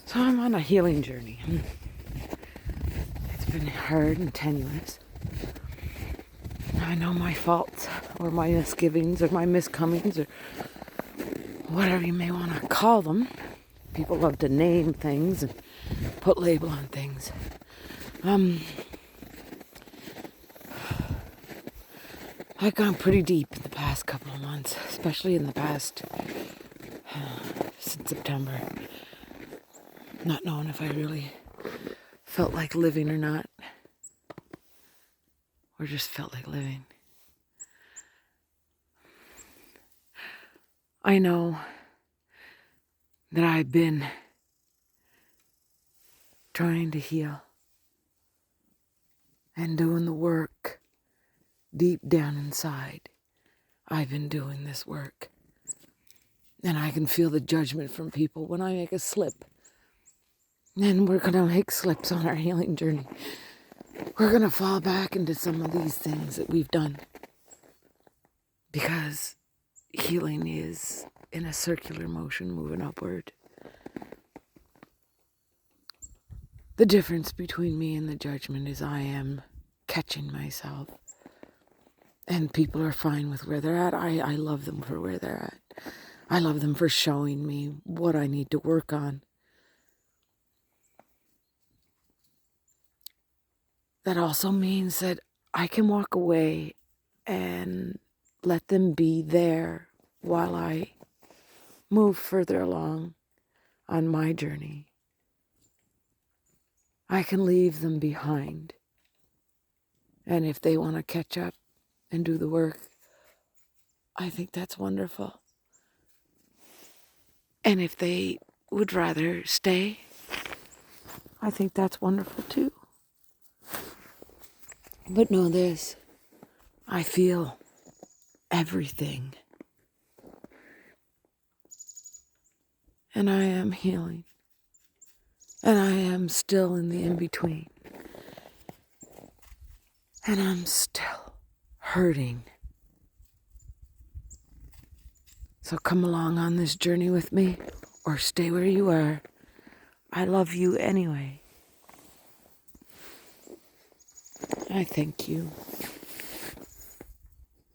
So I'm on a healing journey. It's been hard and tenuous. I know my faults, or my misgivings, or my miscomings, or whatever you may want to call them. People love to name things and put label on things. I've gone pretty deep in the past couple of months, especially in the past since September. Not knowing if I really felt like living or not, or just felt like living. I know that I've been trying to heal and doing the work deep down inside. I've been doing this work. And I can feel the judgment from people when I make a slip. And we're going to make slips on our healing journey. We're going to fall back into some of these things that we've done. Because healing is in a circular motion moving upward. The difference between me and the judgment is I am catching myself. And people are fine with where they're at. I love them for where they're at. I love them for showing me what I need to work on. That also means that I can walk away and let them be there while I move further along on my journey. I can leave them behind. And if they want to catch up and do the work, I think that's wonderful. And if they would rather stay, I think that's wonderful too. But know this, I feel everything. And I am healing. And I am still in the in-between. And I'm still hurting. So come along on this journey with me, or stay where you are. I love you anyway. I thank you.